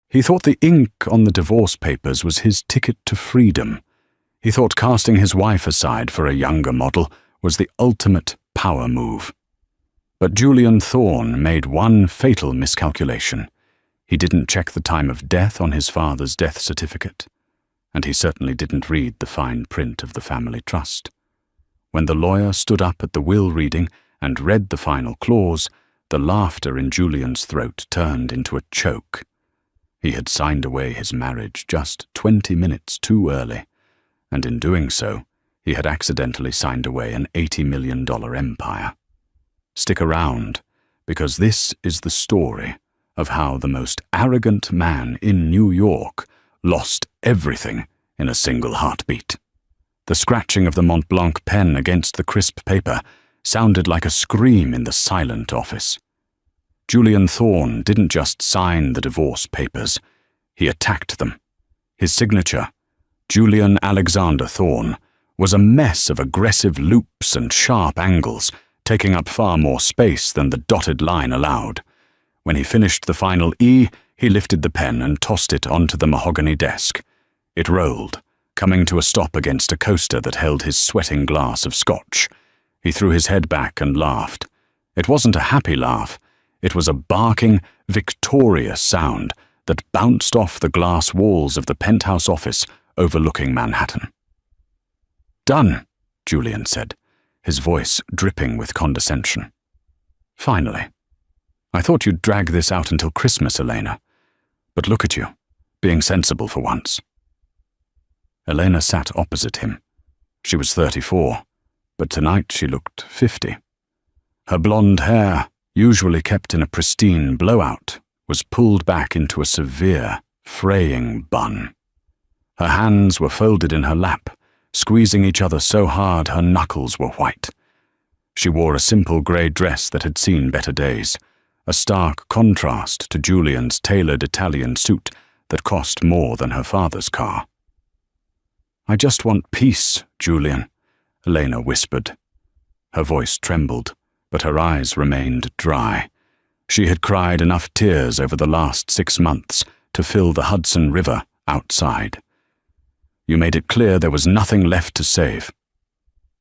He thought the ink on the divorce papers was his ticket to freedom. He thought casting his wife aside for a younger model was the ultimate power move. But Julian Thorne made one fatal miscalculation. He didn't check the time of death on his father's death certificate, and he certainly didn't read the fine print of the family trust. When the lawyer stood up at the will reading and read the final clause, the laughter in Julian's throat turned into a choke. He had signed away his marriage just 20 minutes too early, and in doing so, he had accidentally signed away an $80 million empire. Stick around, because this is the story of how the most arrogant man in New York lost everything in a single heartbeat. The scratching of the Mont Blanc pen against the crisp paper sounded like a scream in the silent office. Julian Thorne didn't just sign the divorce papers, he attacked them. His signature, Julian Alexander Thorne, was a mess of aggressive loops and sharp angles, taking up far more space than the dotted line allowed. When he finished the final E, he lifted the pen and tossed it onto the mahogany desk. It rolled, coming to a stop against a coaster that held his sweating glass of scotch. He threw his head back and laughed. It wasn't a happy laugh. It was a barking, victorious sound that bounced off the glass walls of the penthouse office overlooking Manhattan. "Done," Julian said, his voice dripping with condescension. "Finally. I thought you'd drag this out until Christmas, Elena. But look at you, being sensible for once." Elena sat opposite him. She was 34, but tonight she looked 50. Her blonde hair, usually kept in a pristine blowout, was pulled back into a severe, fraying bun. Her hands were folded in her lap, squeezing each other so hard her knuckles were white. She wore a simple grey dress that had seen better days, a stark contrast to Julian's tailored Italian suit that cost more than her father's car. "I just want peace, Julian," Elena whispered. Her voice trembled, but her eyes remained dry. She had cried enough tears over the last 6 months to fill the Hudson River outside. "You made it clear there was nothing left to save."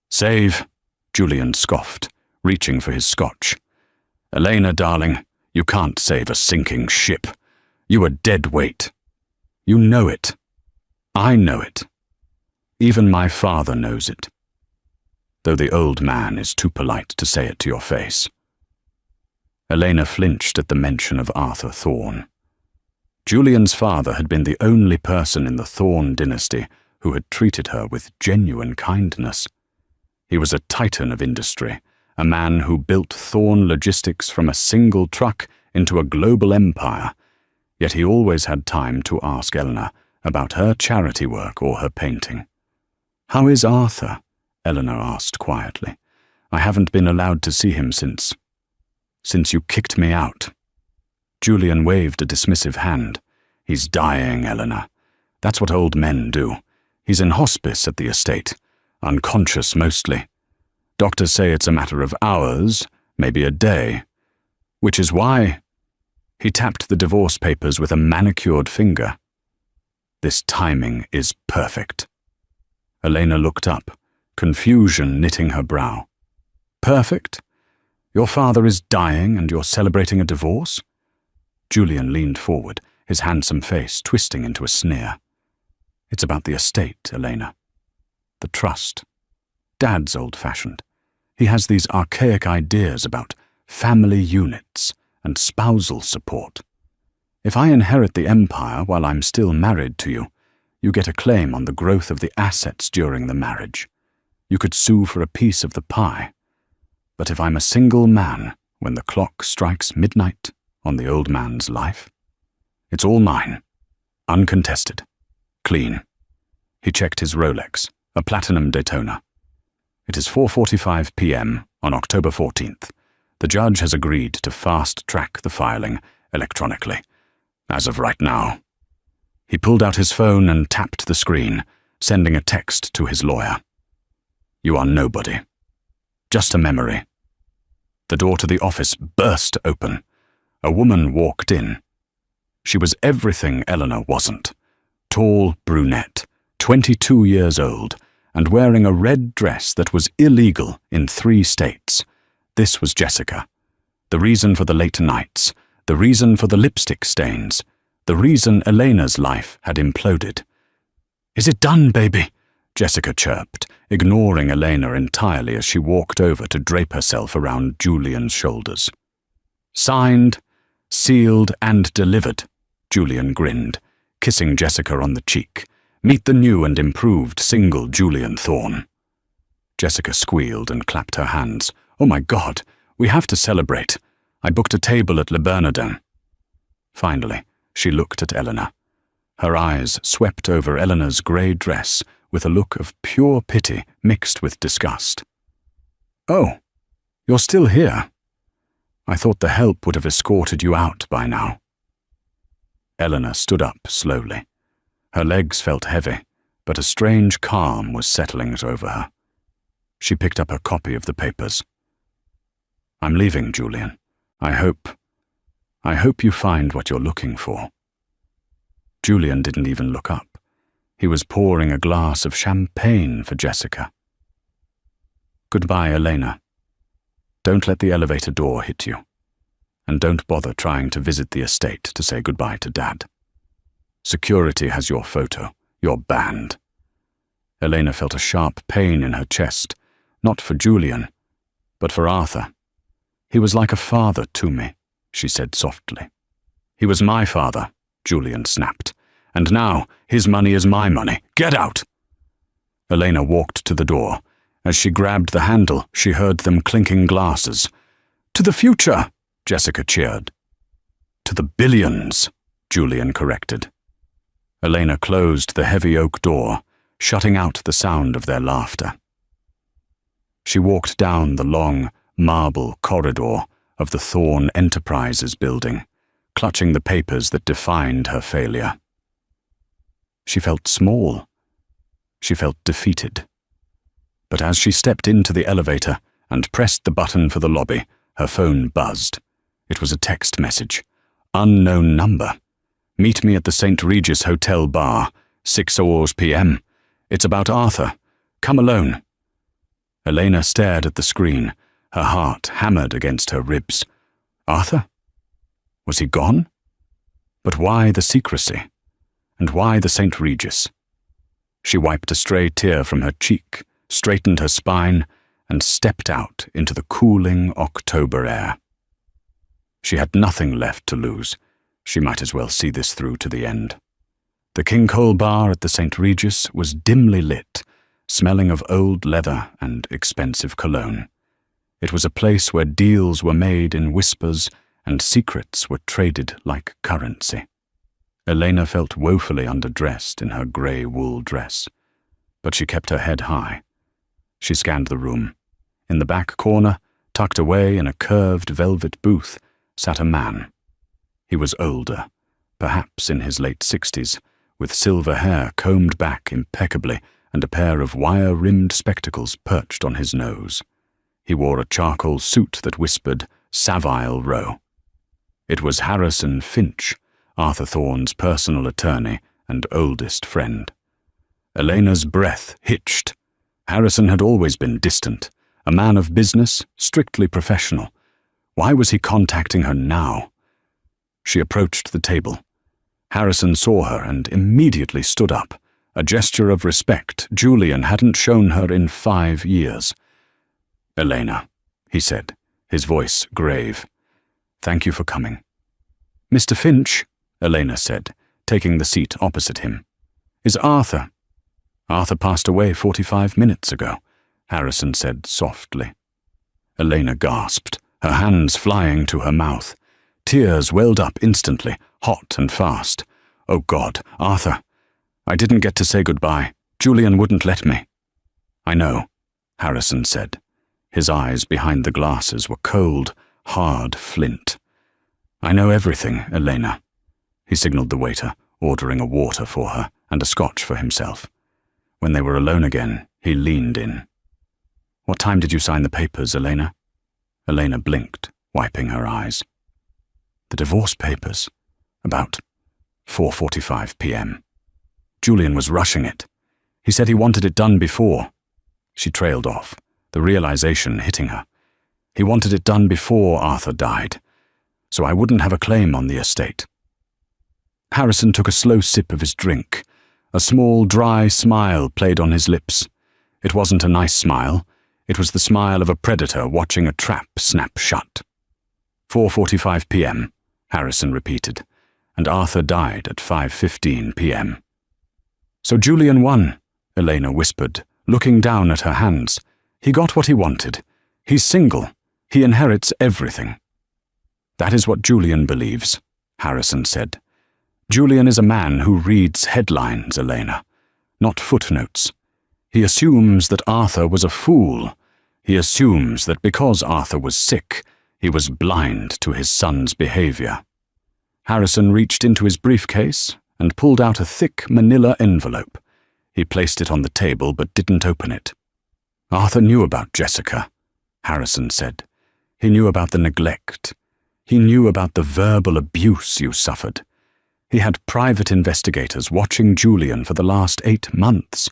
"Save?" Julian scoffed, reaching for his scotch. "Elena, darling, you can't save a sinking ship. You are dead weight. You know it. I know it. Even my father knows it, though the old man is too polite to say it to your face." Elena flinched at the mention of Arthur Thorne. Julian's father had been the only person in the Thorne dynasty who had treated her with genuine kindness. He was a titan of industry, a man who built Thorne Logistics from a single truck into a global empire, yet he always had time to ask Eleanor about her charity work or her painting. "How is Arthur?" Eleanor asked quietly. "I haven't been allowed to see him since you kicked me out." Julian waved a dismissive hand. "He's dying, Eleanor. That's what old men do. He's in hospice at the estate, unconscious mostly. Doctors say it's a matter of hours, maybe a day. Which is why—" He tapped the divorce papers with a manicured finger. "This timing is perfect." Elena looked up, confusion knitting her brow. "Perfect? Your father is dying and you're celebrating a divorce?" Julian leaned forward, his handsome face twisting into a sneer. "It's about the estate, Elena. The trust. Dad's old-fashioned. He has these archaic ideas about family units and spousal support. If I inherit the empire while I'm still married to you, you get a claim on the growth of the assets during the marriage. You could sue for a piece of the pie. But if I'm a single man when the clock strikes midnight on the old man's life, it's all mine, uncontested, clean." He checked his Rolex, a platinum Daytona. "It is 4:45 p.m. on October 14th. The judge has agreed to fast-track the filing electronically, as of right now." He pulled out his phone and tapped the screen, sending a text to his lawyer. "You are nobody. Just a memory." The door to the office burst open. A woman walked in. She was everything Eleanor wasn't. Tall brunette, 22 years old, and wearing a red dress that was illegal in 3 states. This was Jessica. The reason for the late nights, the reason for the lipstick stains, the reason Elena's life had imploded. "Is it done, baby?" Jessica chirped, ignoring Elena entirely as she walked over to drape herself around Julian's shoulders. "Signed, sealed, and delivered," Julian grinned, kissing Jessica on the cheek. "Meet the new and improved single Julian Thorne." Jessica squealed and clapped her hands. "Oh my God, we have to celebrate. I booked a table at Le Bernardin." Finally, she looked at Eleanor. Her eyes swept over Eleanor's grey dress with a look of pure pity mixed with disgust. "Oh, you're still here? I thought the help would have escorted you out by now." Eleanor stood up slowly. Her legs felt heavy, but a strange calm was settling over her. She picked up her copy of the papers. "I'm leaving, Julian. I hope you find what you're looking for." Julian didn't even look up. He was pouring a glass of champagne for Jessica. "Goodbye, Elena. Don't let the elevator door hit you. And don't bother trying to visit the estate to say goodbye to Dad. Security has your photo. You're banned." Elena felt a sharp pain in her chest, not for Julian, but for Arthur. "He was like a father to me," she said softly. "He was my father," Julian snapped. "And now his money is my money. Get out!" Elena walked to the door. As she grabbed the handle, she heard them clinking glasses. "To the future!" Jessica cheered. "To the billions," Julian corrected. Elena closed the heavy oak door, shutting out the sound of their laughter. She walked down the long, marble corridor of the Thorne Enterprises building, clutching the papers that defined her failure. She felt small. She felt defeated. But as she stepped into the elevator and pressed the button for the lobby, her phone buzzed. It was a text message. "Unknown number. Meet me at the St. Regis Hotel bar, 6 p.m. It's about Arthur. Come alone." Elena stared at the screen, her heart hammered against her ribs. Arthur? Was he gone? But why the secrecy? And why the St. Regis? She wiped a stray tear from her cheek, straightened her spine, and stepped out into the cooling October air. She had nothing left to lose. She might as well see this through to the end. The King Cole bar at the St. Regis was dimly lit, smelling of old leather and expensive cologne. It was a place where deals were made in whispers and secrets were traded like currency. Elena felt woefully underdressed in her grey wool dress, but she kept her head high. She scanned the room. In the back corner, tucked away in a curved velvet booth, sat a man. He was older, perhaps in his late 60s, with silver hair combed back impeccably and a pair of wire-rimmed spectacles perched on his nose. He wore a charcoal suit that whispered Savile Row. It was Harrison Finch, Arthur Thorne's personal attorney and oldest friend. Elena's breath hitched. Harrison had always been distant, a man of business, strictly professional. Why was he contacting her now? She approached the table. Harrison saw her and immediately stood up, a gesture of respect Julian hadn't shown her in 5 years. "Elena," he said, his voice grave. "Thank you for coming." "Mr. Finch," Elena said, taking the seat opposite him. "Is Arthur?" "Arthur passed away 45 minutes ago," Harrison said softly. Elena gasped, her hands flying to her mouth. Tears welled up instantly, hot and fast. "Oh God, Arthur! I didn't get to say goodbye. Julian wouldn't let me." "I know," Harrison said. His eyes behind the glasses were cold, hard flint. "I know everything, Elena." He signaled the waiter, ordering a water for her and a scotch for himself. When they were alone again, he leaned in. "What time did you sign the papers, Elena?" Elena blinked, wiping her eyes. "The divorce papers. About 4:45 p.m. Julian was rushing it. He said he wanted it done before. She trailed off, the realization hitting her. He wanted it done before Arthur died, so I wouldn't have a claim on the estate. Harrison took a slow sip of his drink. A small, dry smile played on his lips. It wasn't a nice smile. It was the smile of a predator watching a trap snap shut. 4:45 p.m., Harrison repeated, and Arthur died at 5:15 p.m. So Julian won, Elena whispered, looking down at her hands. He got what he wanted. He's single. He inherits everything. That is what Julian believes, Harrison said. Julian is a man who reads headlines, Elena, not footnotes. He assumes that Arthur was a fool. He assumes that because Arthur was sick, he was blind to his son's behavior. Harrison reached into his briefcase and pulled out a thick manila envelope. He placed it on the table but didn't open it. Arthur knew about Jessica, Harrison said. He knew about the neglect. He knew about the verbal abuse you suffered. He had private investigators watching Julian for the last 8 months.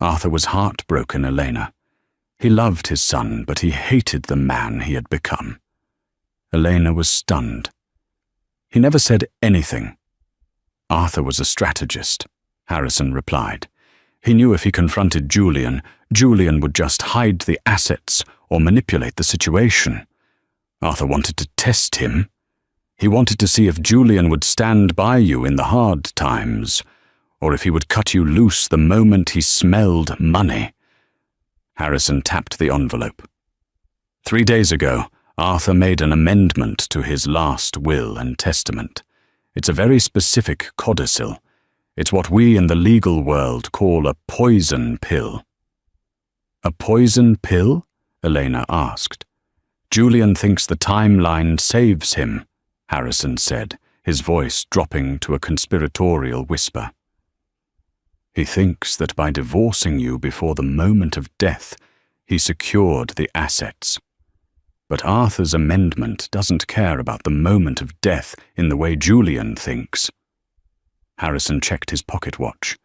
Arthur was heartbroken, Elena. He loved his son, but he hated the man he had become. Elena was stunned. He never said anything. Arthur was a strategist, Harrison replied. He knew if he confronted Julian, Julian would just hide the assets or manipulate the situation. Arthur wanted to test him. He wanted to see if Julian would stand by you in the hard times, or if he would cut you loose the moment he smelled money. Harrison tapped the envelope. 3 days ago, Arthur made an amendment to his last will and testament. It's a very specific codicil. It's what we in the legal world call a poison pill. A poison pill? Elena asked. Julian thinks the timeline saves him, Harrison said, his voice dropping to a conspiratorial whisper. He thinks that by divorcing you before the moment of death, he secured the assets. But Arthur's amendment doesn't care about the moment of death in the way Julian thinks. Harrison checked his pocket watch.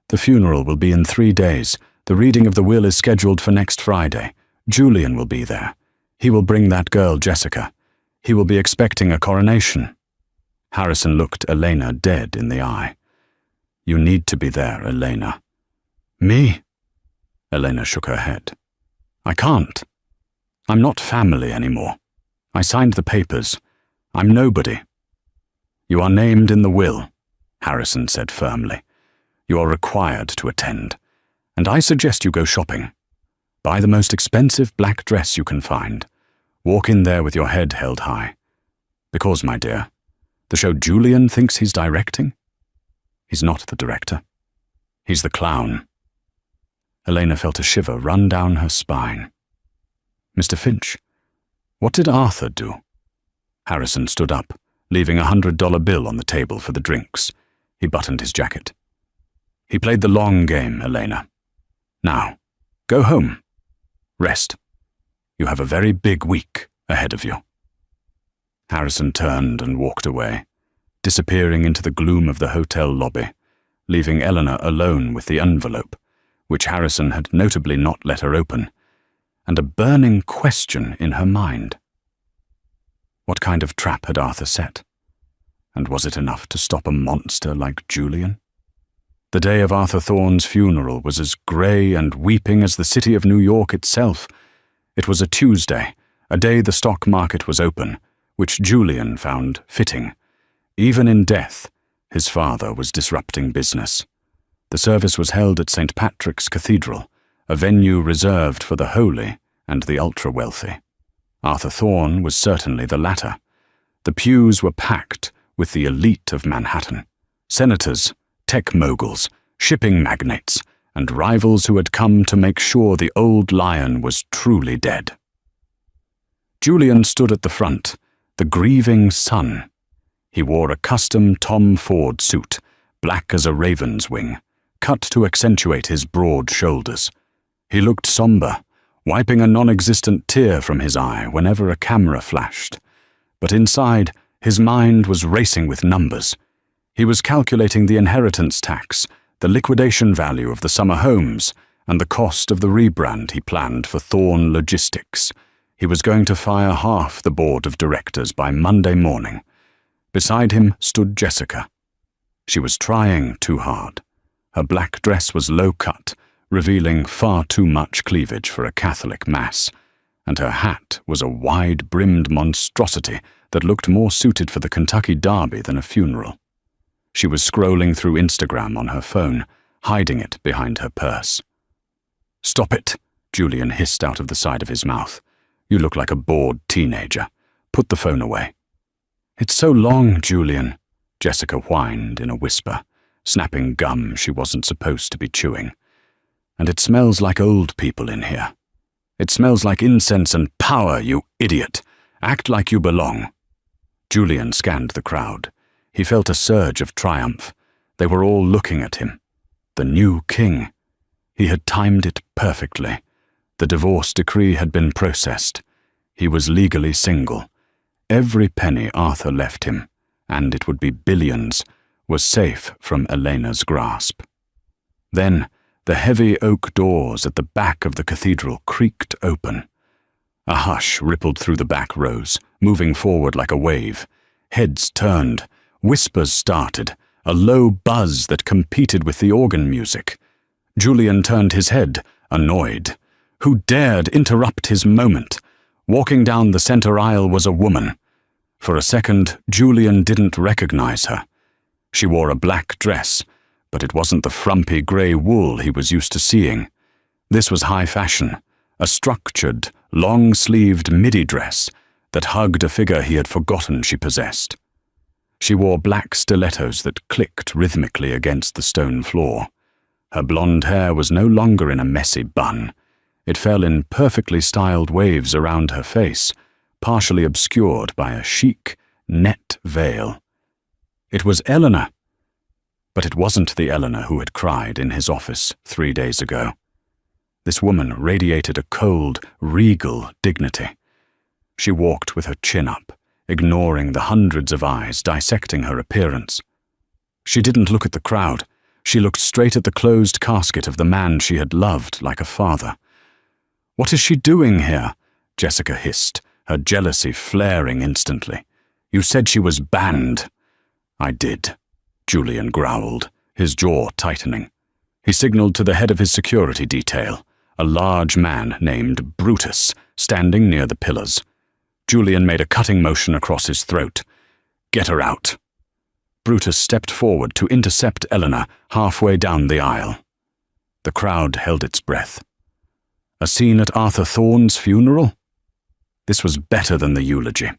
The funeral will be in 3 days. The reading of the will is scheduled for next Friday. Julian will be there. He will bring that girl, Jessica. He will be expecting a coronation. Harrison looked Elena dead in the eye. You need to be there, Elena. Me? Elena shook her head. I can't. I'm not family anymore. I signed the papers. I'm nobody. You are named in the will, Harrison said firmly. You are required to attend, and I suggest you go shopping. Buy the most expensive black dress you can find. Walk in there with your head held high. Because, my dear, the show Julian thinks he's directing? He's not the director. He's the clown. Elena felt a shiver run down her spine. Mr. Finch, what did Arthur do? Harrison stood up, leaving $100 bill on the table for the drinks. He buttoned his jacket. He played the long game, Elena. Now, go home. Rest. You have a very big week ahead of you. Harrison turned and walked away, disappearing into the gloom of the hotel lobby, leaving Eleanor alone with the envelope, which Harrison had notably not let her open, and a burning question in her mind. What kind of trap had Arthur set? And was it enough to stop a monster like Julian? The day of Arthur Thorne's funeral was as grey and weeping as the city of New York itself. It was a Tuesday, a day the stock market was open, which Julian found fitting. Even in death, his father was disrupting business. The service was held at St. Patrick's Cathedral, a venue reserved for the holy and the ultra-wealthy. Arthur Thorne was certainly the latter. The pews were packed with the elite of Manhattan, senators, tech moguls, shipping magnates, and rivals who had come to make sure the old lion was truly dead. Julian stood at the front, the grieving son. He wore a custom Tom Ford suit, black as a raven's wing, cut to accentuate his broad shoulders. He looked somber, wiping a non-existent tear from his eye whenever a camera flashed. But inside, his mind was racing with numbers. He was calculating the inheritance tax, the liquidation value of the summer homes, and the cost of the rebrand he planned for Thorn Logistics. He was going to fire half the board of directors by Monday morning. Beside him stood Jessica. She was trying too hard. Her black dress was low-cut, revealing far too much cleavage for a Catholic mass, and her hat was a wide-brimmed monstrosity that looked more suited for the Kentucky Derby than a funeral. She was scrolling through Instagram on her phone, hiding it behind her purse. "Stop it," Julian hissed out of the side of his mouth. "You look like a bored teenager. Put the phone away." "It's so long, Julian," Jessica whined in a whisper, snapping gum she wasn't supposed to be chewing. "And it smells like old people in here. It smells like incense and power, you idiot. Act like you belong." Julian scanned the crowd. He felt a surge of triumph. They were all looking at him. The new king. He had timed it perfectly. The divorce decree had been processed. He was legally single. Every penny Arthur left him, and it would be billions, was safe from Elena's grasp. Then, the heavy oak doors at the back of the cathedral creaked open. A hush rippled through the back rows, moving forward like a wave. Heads turned. Whispers started, a low buzz that competed with the organ music. Julian turned his head, annoyed. Who dared interrupt his moment? Walking down the center aisle was a woman. For a second, Julian didn't recognize her. She wore a black dress, but it wasn't the frumpy grey wool he was used to seeing. This was high fashion, a structured, long-sleeved midi dress that hugged a figure he had forgotten she possessed. She wore black stilettos that clicked rhythmically against the stone floor. Her blonde hair was no longer in a messy bun. It fell in perfectly styled waves around her face, partially obscured by a chic, net veil. It was Eleanor. But it wasn't the Eleanor who had cried in his office 3 days ago. This woman radiated a cold, regal dignity. She walked with her chin up, ignoring the hundreds of eyes dissecting her appearance. She didn't look at the crowd. She looked straight at the closed casket of the man she had loved like a father. "What is she doing here?" Jessica hissed, her jealousy flaring instantly. "You said she was banned." "I did," Julian growled, his jaw tightening. He signaled to the head of his security detail, a large man named Brutus, standing near the pillars. Julian made a cutting motion across his throat. "Get her out." Brutus stepped forward to intercept Eleanor halfway down the aisle. The crowd held its breath. A scene at Arthur Thorne's funeral? This was better than the eulogy.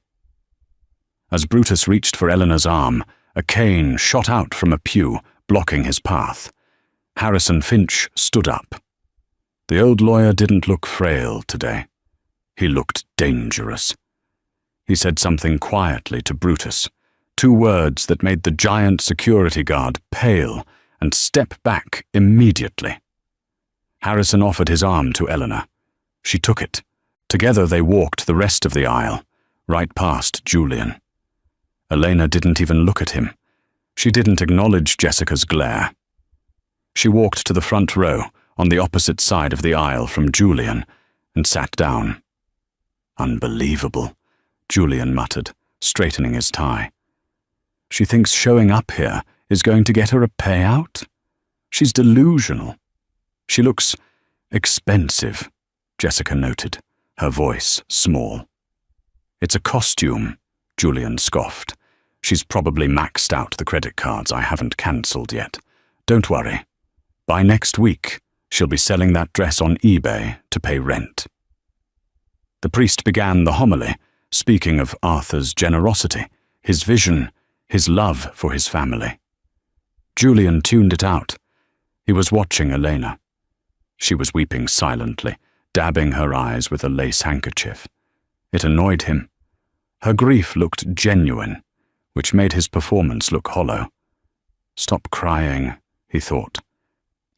As Brutus reached for Eleanor's arm, a cane shot out from a pew, blocking his path. Harrison Finch stood up. The old lawyer didn't look frail today. He looked dangerous. He said something quietly to Brutus, 2 words that made the giant security guard pale and step back immediately. Harrison offered his arm to Eleanor. She took it. Together they walked the rest of the aisle, right past Julian. Elena didn't even look at him. She didn't acknowledge Jessica's glare. She walked to the front row, on the opposite side of the aisle from Julian, and sat down. "Unbelievable," Julian muttered, straightening his tie. "She thinks showing up here is going to get her a payout? She's delusional. She looks expensive," Jessica noted, her voice small. "It's a costume," Julian scoffed. "She's probably maxed out the credit cards I haven't cancelled yet. Don't worry. By next week, she'll be selling that dress on eBay to pay rent." The priest began the homily, speaking of Arthur's generosity, his vision, his love for his family. Julian tuned it out. He was watching Elena. She was weeping silently, dabbing her eyes with a lace handkerchief. It annoyed him. Her grief looked genuine, which made his performance look hollow. "Stop crying," he thought.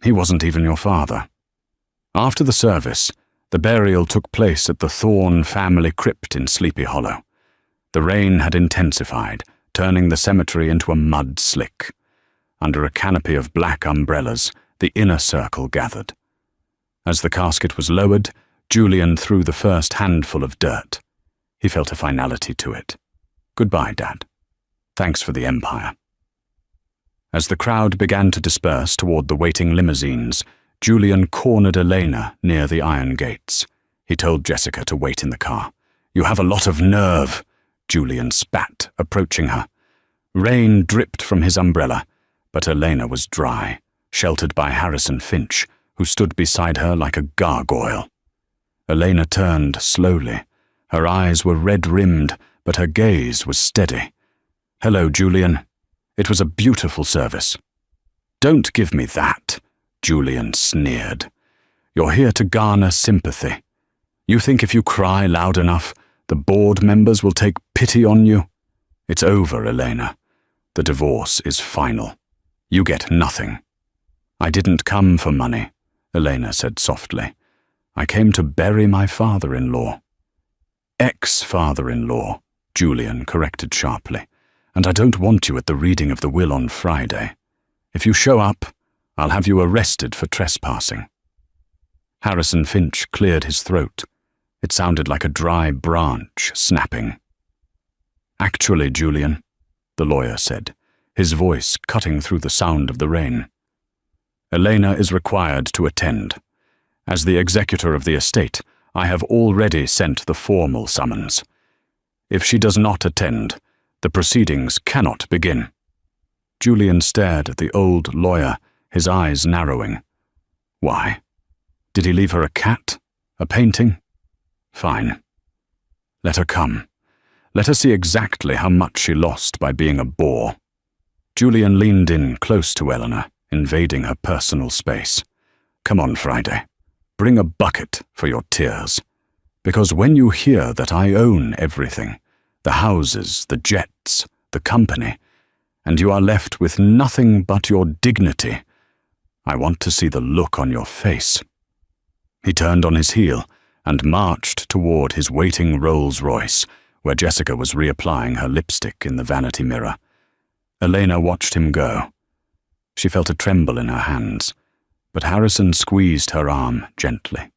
"He wasn't even your father." After the service, the burial took place at the Thorne family crypt in Sleepy Hollow. The rain had intensified, turning the cemetery into a mud slick. Under a canopy of black umbrellas, the inner circle gathered. As the casket was lowered, Julian threw the first handful of dirt. He felt a finality to it. Goodbye, Dad. Thanks for the empire. As the crowd began to disperse toward the waiting limousines, Julian cornered Elena near the iron gates. He told Jessica to wait in the car. You have a lot of nerve, Julian spat, approaching her. Rain dripped from his umbrella, but Elena was dry, sheltered by Harrison Finch, who stood beside her like a gargoyle. Elena turned slowly. Her eyes were red-rimmed, but her gaze was steady. Hello, Julian. It was a beautiful service. Don't give me that, Julian sneered. You're here to garner sympathy. You think if you cry loud enough, the board members will take pity on you? It's over, Elena. The divorce is final. You get nothing. I didn't come for money, Elena said softly. I came to bury my father-in-law. Ex-father-in-law, Julian corrected sharply. And I don't want you at the reading of the will on Friday. If you show up, I'll have you arrested for trespassing. Harrison Finch cleared his throat. It sounded like a dry branch snapping. Actually, Julian, the lawyer said, his voice cutting through the sound of the rain. Elena is required to attend. As the executor of the estate, I have already sent the formal summons. If she does not attend, the proceedings cannot begin. Julian stared at the old lawyer, his eyes narrowing. Why? Did he leave her a cat? A painting? Fine. Let her come. Let her see exactly how much she lost by being a bore. Julian leaned in close to Eleanor, invading her personal space. Come on, Friday. Bring a bucket for your tears. Because when you hear that I own everything, the houses, the jets, the company, and you are left with nothing but your dignity, I want to see the look on your face. He turned on his heel and marched toward his waiting Rolls-Royce, where Jessica was reapplying her lipstick in the vanity mirror. Elena watched him go. She felt a tremble in her hands, but Harrison squeezed her arm gently.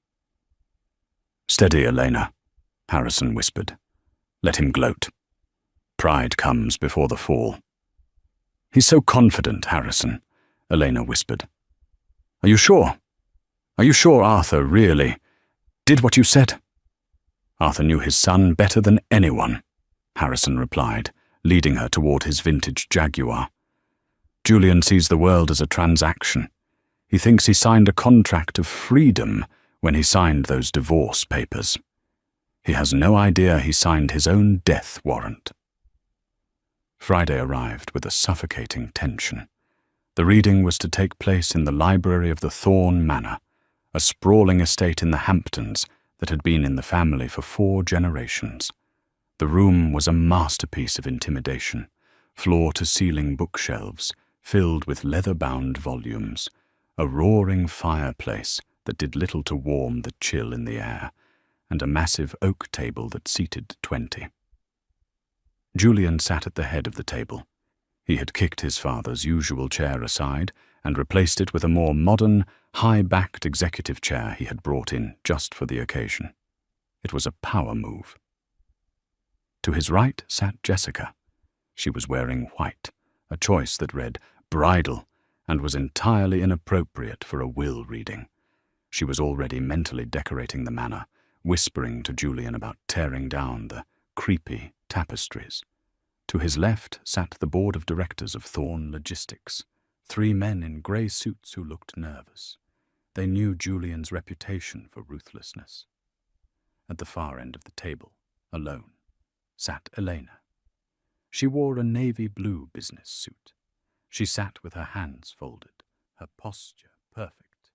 Steady, Elena, Harrison whispered. Let him gloat. Pride comes before the fall. He's so confident, Harrison, Elena whispered. Are you sure? Are you sure Arthur really did what you said? Arthur knew his son better than anyone, Harrison replied, leading her toward his vintage Jaguar. Julian sees the world as a transaction. He thinks he signed a contract of freedom when he signed those divorce papers. He has no idea he signed his own death warrant. Friday arrived with a suffocating tension. The reading was to take place in the library of the Thorne Manor, a sprawling estate in the Hamptons that had been in the family for 4 generations. The room was a masterpiece of intimidation, floor-to-ceiling bookshelves filled with leather-bound volumes, a roaring fireplace that did little to warm the chill in the air, and a massive oak table that seated 20. Julian sat at the head of the table. He had kicked his father's usual chair aside and replaced it with a more modern, high-backed executive chair he had brought in just for the occasion. It was a power move. To his right sat Jessica. She was wearing white, a choice that read bridal and was entirely inappropriate for a will reading. She was already mentally decorating the manor, whispering to Julian about tearing down the creepy tapestries. To his left sat the board of directors of Thorne Logistics, 3 men in grey suits who looked nervous. They knew Julian's reputation for ruthlessness. At the far end of the table, alone, sat Elena. She wore a navy blue business suit. She sat with her hands folded, her posture perfect.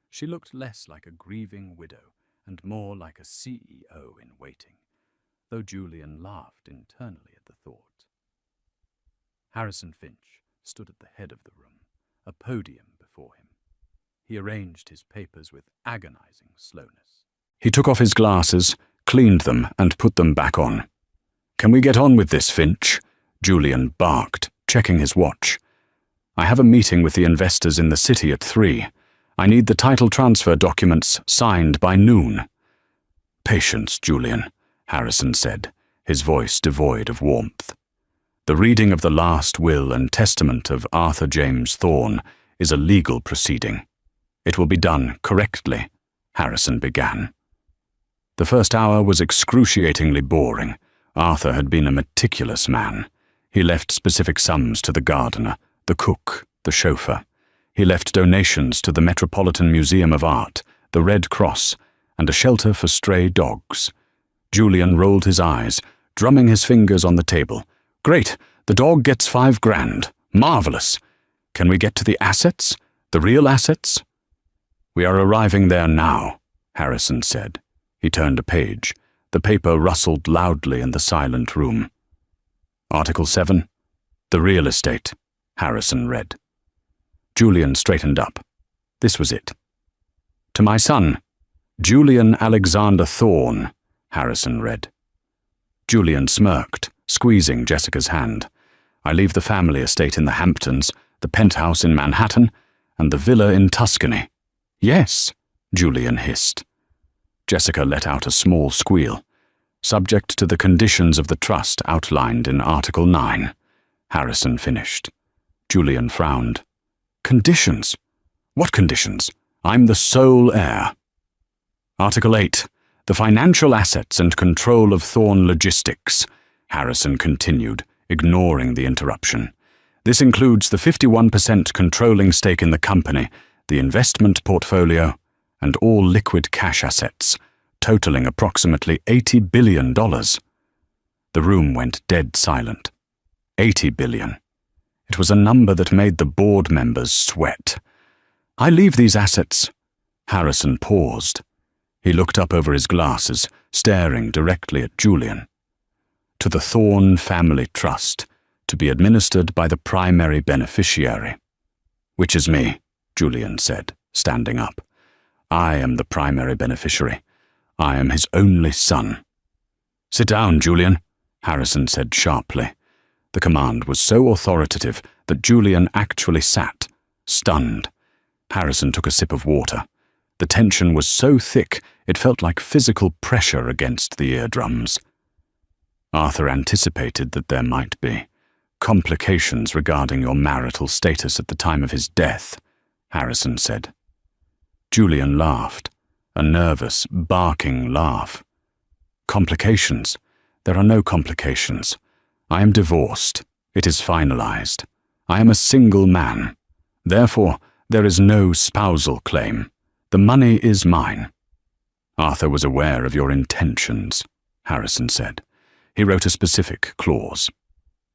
She looked less like a grieving widow and more like a CEO in waiting, though Julian laughed internally at the thought. Harrison Finch stood at the head of the room, a podium before him. He arranged his papers with agonizing slowness. He took off his glasses, cleaned them, and put them back on. Can we get on with this, Finch? Julian barked, checking his watch. "I have a meeting with the investors in the city at 3. I need the title transfer documents signed by noon." "Patience, Julian," Harrison said, his voice devoid of warmth. "The reading of the last will and testament of Arthur James Thorne is a legal proceeding. It will be done correctly," Harrison began. The first hour was excruciatingly boring. Arthur had been a meticulous man. He left specific sums to the gardener, the cook, the chauffeur. He left donations to the Metropolitan Museum of Art, the Red Cross, and a shelter for stray dogs. Julian rolled his eyes, drumming his fingers on the table. "Great, the dog gets $5,000. Marvelous. Can we get to the assets? The real assets?" "We are arriving there now," Harrison said. He turned a page. The paper rustled loudly in the silent room. "Article 7, the real estate," Harrison read. Julian straightened up. This was it. "To my son, Julian Alexander Thorne," Harrison read. Julian smirked, squeezing Jessica's hand. "I leave the family estate in the Hamptons, the penthouse in Manhattan, and the villa in Tuscany." "Yes," Julian hissed. Jessica let out a small squeal. "Subject to the conditions of the trust outlined in Article 9. Harrison finished. Julian frowned. "Conditions? What conditions? I'm the sole heir." "Article 8. The financial assets and control of Thorne Logistics," Harrison continued, ignoring the interruption. "This includes the 51% controlling stake in the company, the investment portfolio, and all liquid cash assets, totaling approximately $80 billion. The room went dead silent. $80 billion. It was a number that made the board members sweat. "I leave these assets." Harrison paused. He looked up over his glasses, staring directly at Julian. "To the Thorne Family Trust, to be administered by the primary beneficiary." "Which is me," Julian said, standing up. "I am the primary beneficiary. I am his only son." "Sit down, Julian," Harrison said sharply. The command was so authoritative that Julian actually sat, stunned. Harrison took a sip of water. The tension was so thick it felt like physical pressure against the eardrums. "Arthur anticipated that there might be complications regarding your marital status at the time of his death," Harrison said. Julian laughed, a nervous, barking laugh. "Complications? There are no complications. I am divorced. It is finalized. I am a single man. Therefore, there is no spousal claim. The money is mine." "Arthur was aware of your intentions," Harrison said. He wrote a specific clause.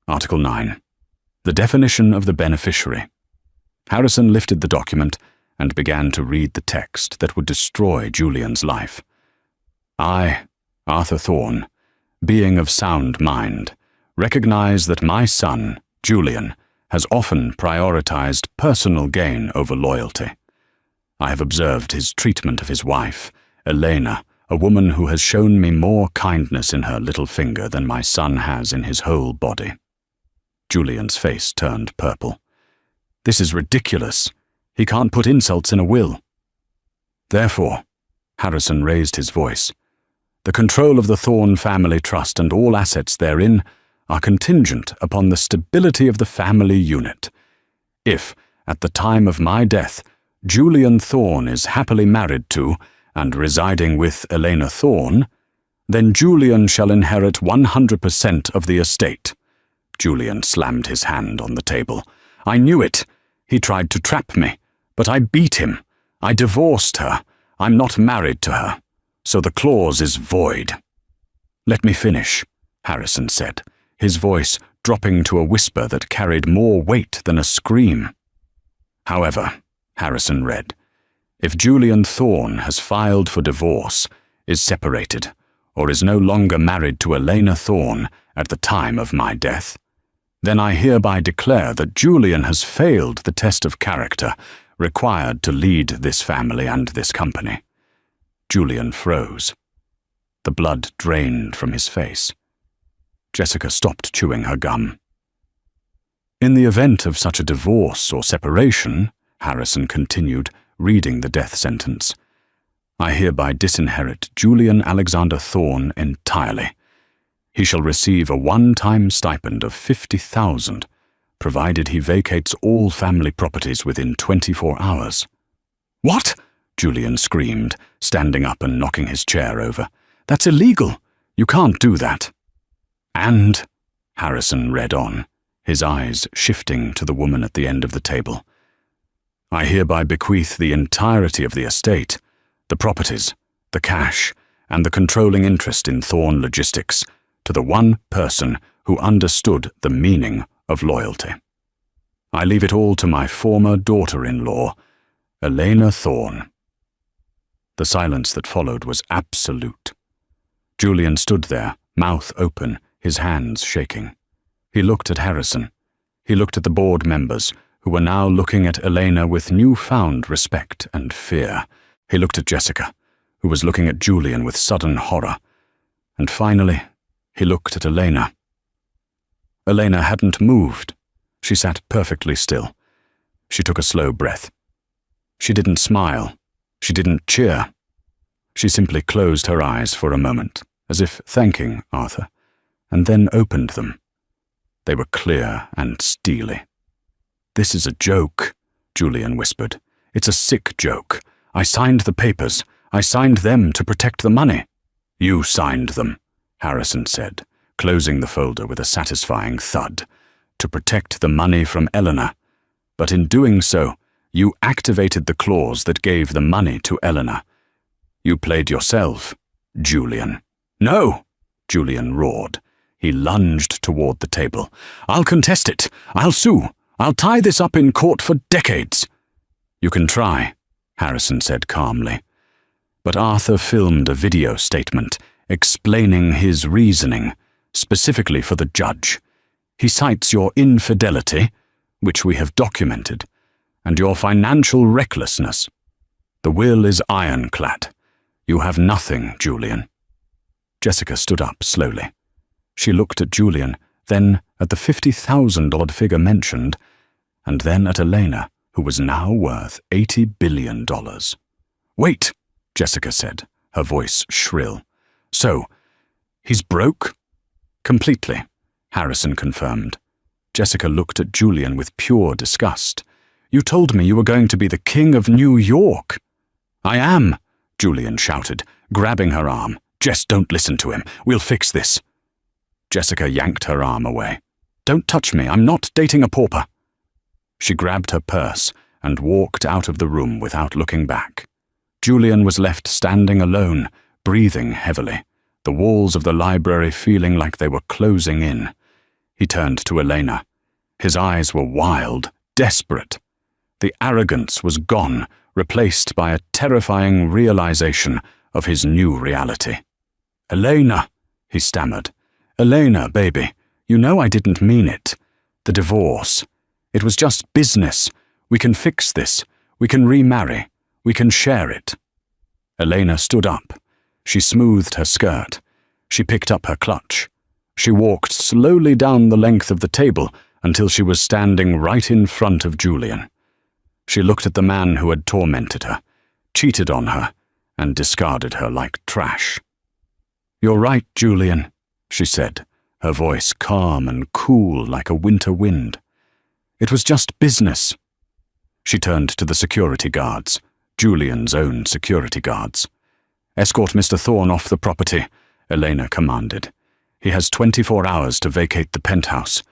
Article 9. The definition of the beneficiary. Harrison lifted the document and began to read the text that would destroy Julian's life. "I, Arthur Thorne, being of sound mind, recognize that my son, Julian, has often prioritized personal gain over loyalty. I have observed his treatment of his wife, Elena, a woman who has shown me more kindness in her little finger than my son has in his whole body." Julian's face turned purple. "This is ridiculous. He can't put insults in a will." "Therefore," Harrison raised his voice, "the control of the Thorne Family Trust and all assets therein are contingent upon the stability of the family unit. If, at the time of my death, Julian Thorne is happily married to and residing with Elena Thorne, then Julian shall inherit 100% of the estate." Julian slammed his hand on the table. "I knew it. He tried to trap me, but I beat him. I divorced her. I'm not married to her. So the clause is void." "Let me finish," Harrison said, his voice dropping to a whisper that carried more weight than a scream. "However," Harrison read, "if Julian Thorne has filed for divorce, is separated, or is no longer married to Elena Thorne at the time of my death, then I hereby declare that Julian has failed the test of character required to lead this family and this company." Julian froze. The blood drained from his face. Jessica stopped chewing her gum. In the event of such a divorce or separation, Harrison continued, reading the death sentence, I hereby disinherit Julian Alexander Thorne entirely. He shall receive a one-time stipend of $50,000, provided he vacates all family properties within 24 hours. What? Julian screamed, standing up and knocking his chair over. That's illegal. You can't do that. And, Harrison read on, his eyes shifting to the woman at the end of the table, I hereby bequeath the entirety of the estate, the properties, the cash, and the controlling interest in Thorne Logistics to the one person who understood the meaning of loyalty. I leave it all to my former daughter-in-law, Elena Thorne. The silence that followed was absolute. Julian stood there, mouth open, his hands shaking. He looked at Harrison. He looked at the board members, who were now looking at Elena with newfound respect and fear. He looked at Jessica, who was looking at Julian with sudden horror. And finally, he looked at Elena. Elena hadn't moved. She sat perfectly still. She took a slow breath. She didn't smile. She didn't cheer. She simply closed her eyes for a moment, as if thanking Arthur, and then opened them. They were clear and steely. This is a joke, Julian whispered. It's a sick joke. I signed the papers. I signed them to protect the money. You signed them, Harrison said, closing the folder with a satisfying thud, to protect the money from Eleanor. But in doing so, you activated the clause that gave the money to Eleanor. You played yourself, Julian. No, Julian roared. He lunged toward the table. I'll contest it. I'll sue. I'll tie this up in court for decades. You can try, Harrison said calmly. But Arthur filmed a video statement explaining his reasoning, specifically for the judge. He cites your infidelity, which we have documented, and your financial recklessness. The will is ironclad. You have nothing, Julian. Jessica stood up slowly. She looked at Julian, then at the $50,000 figure mentioned, and then at Elena, who was now worth $80 billion. Wait, Jessica said, her voice shrill. So, he's broke? Completely, Harrison confirmed. Jessica looked at Julian with pure disgust. You told me you were going to be the king of New York. I am, Julian shouted, grabbing her arm. Jess, don't listen to him. We'll fix this. Jessica yanked her arm away. Don't touch me. I'm not dating a pauper. She grabbed her purse and walked out of the room without looking back. Julian was left standing alone, breathing heavily, the walls of the library feeling like they were closing in. He turned to Elena. His eyes were wild, desperate. The arrogance was gone, replaced by a terrifying realization of his new reality. Elena, he stammered. Elena, baby, you know I didn't mean it. The divorce. It was just business. We can fix this. We can remarry. We can share it. Elena stood up. She smoothed her skirt. She picked up her clutch. She walked slowly down the length of the table until she was standing right in front of Julian. She looked at the man who had tormented her, cheated on her, and discarded her like trash. You're right, Julian, she said, her voice calm and cool like a winter wind. It was just business. She turned to the security guards, Julian's own security guards. Escort Mr. Thorne off the property, Elena commanded. He has 24 hours to vacate the penthouse.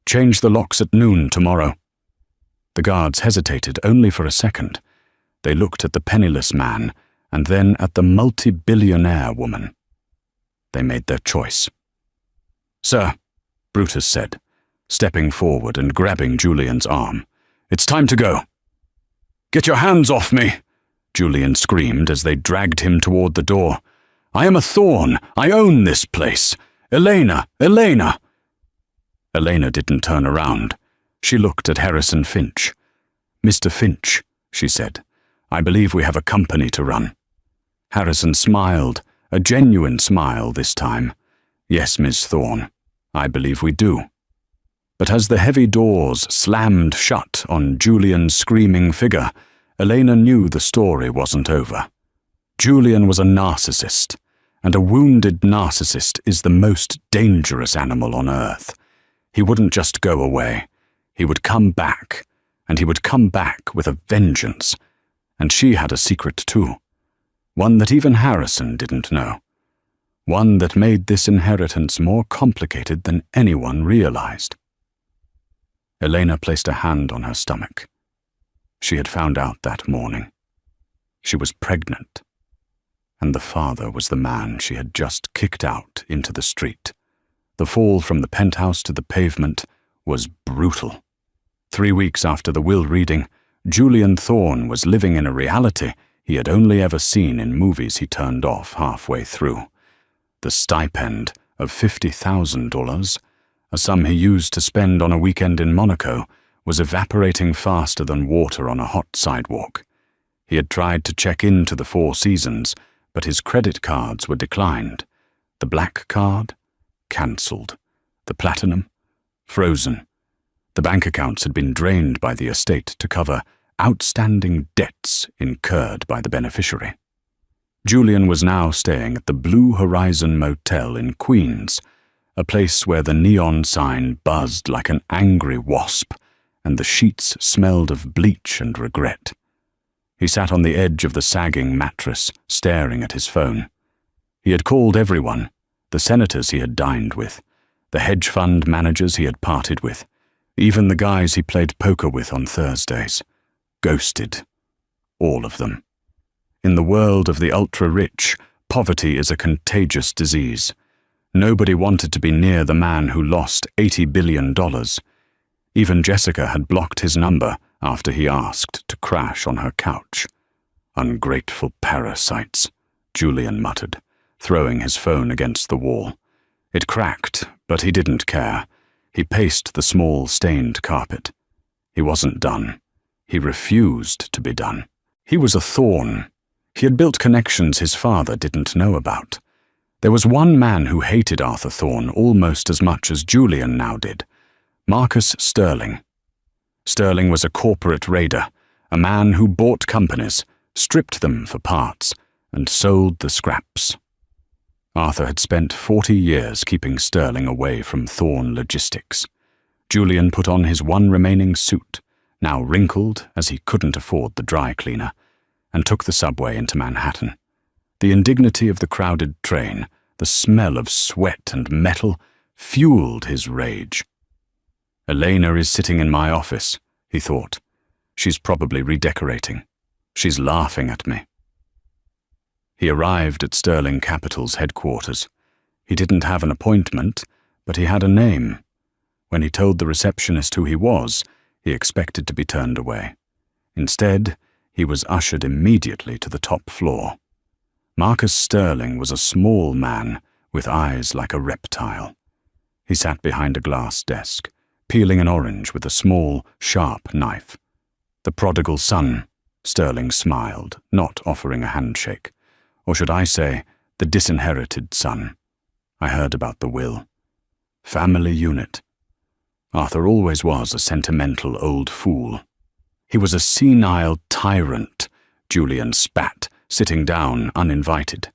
Change the locks at noon tomorrow. The guards hesitated only for a second. They looked at the penniless man and then at the multi-billionaire woman. They made their choice. Sir, Brutus said, stepping forward and grabbing Julian's arm. It's time to go. Get your hands off me, Julian screamed as they dragged him toward the door. I am a Thorne. I own this place. Elena, Elena. Elena didn't turn around. She looked at Harrison Finch. Mr. Finch, she said, I believe we have a company to run. Harrison smiled, a genuine smile this time. Yes, Miss Thorne, I believe we do. But as the heavy doors slammed shut on Julian's screaming figure, Elena knew the story wasn't over. Julian was a narcissist, and a wounded narcissist is the most dangerous animal on earth. He wouldn't just go away. He would come back, and he would come back with a vengeance. And she had a secret too, one that even Harrison didn't know. One that made this inheritance more complicated than anyone realized. Elena placed a hand on her stomach. She had found out that morning. She was pregnant, and the father was the man she had just kicked out into the street. The fall from the penthouse to the pavement was brutal. 3 weeks after the will reading, Julian Thorne was living in a reality he had only ever seen in movies he turned off halfway through. The stipend of $50,000, a sum he used to spend on a weekend in Monaco, was evaporating faster than water on a hot sidewalk. He had tried to check into the Four Seasons, but his credit cards were declined. The black card? Cancelled. The platinum? Frozen. The bank accounts had been drained by the estate to cover outstanding debts incurred by the beneficiary. Julian was now staying at the Blue Horizon Motel in Queens, a place where the neon sign buzzed like an angry wasp, and the sheets smelled of bleach and regret. He sat on the edge of the sagging mattress, staring at his phone. He had called everyone, the senators he had dined with, the hedge fund managers he had parted with, even the guys he played poker with on Thursdays. Ghosted. All of them. In the world of the ultra-rich, poverty is a contagious disease. Nobody wanted to be near the man who lost $80 billion. Even Jessica had blocked his number after he asked to crash on her couch. Ungrateful parasites, Julian muttered, throwing his phone against the wall. It cracked, but he didn't care. He paced the small, stained carpet. He wasn't done. He refused to be done. He was a thorn. He had built connections his father didn't know about. There was one man who hated Arthur Thorne almost as much as Julian now did. Marcus Sterling. Sterling was a corporate raider, a man who bought companies, stripped them for parts, and sold the scraps. Arthur had spent 40 years keeping Sterling away from Thorne Logistics. Julian put on his one remaining suit, now wrinkled as he couldn't afford the dry cleaner, and took the subway into Manhattan. The indignity of the crowded train, the smell of sweat and metal, fueled his rage. Elena is sitting in my office, he thought. She's probably redecorating. She's laughing at me. He arrived at Sterling Capital's headquarters. He didn't have an appointment, but he had a name. When he told the receptionist who he was, he expected to be turned away. Instead, he was ushered immediately to the top floor. Marcus Sterling was a small man with eyes like a reptile. He sat behind a glass desk, peeling an orange with a small, sharp knife. The prodigal son, Sterling smiled, not offering a handshake. Or should I say, the disinherited son. I heard about the will. Family unit. Arthur always was a sentimental old fool. He was a senile tyrant, Julian spat, sitting down uninvited.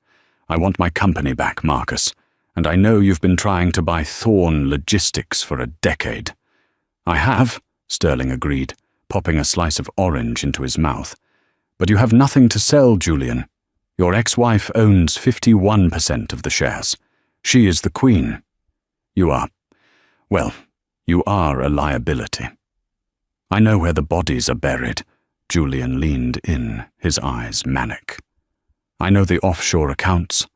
I want my company back, Marcus, and I know you've been trying to buy Thorne Logistics for a decade. I have, Sterling agreed, popping a slice of orange into his mouth. But you have nothing to sell, Julian. Your ex-wife owns 51% of the shares. She is the queen. You are a liability. I know where the bodies are buried. Julian leaned in, his eyes manic. I know the offshore accounts.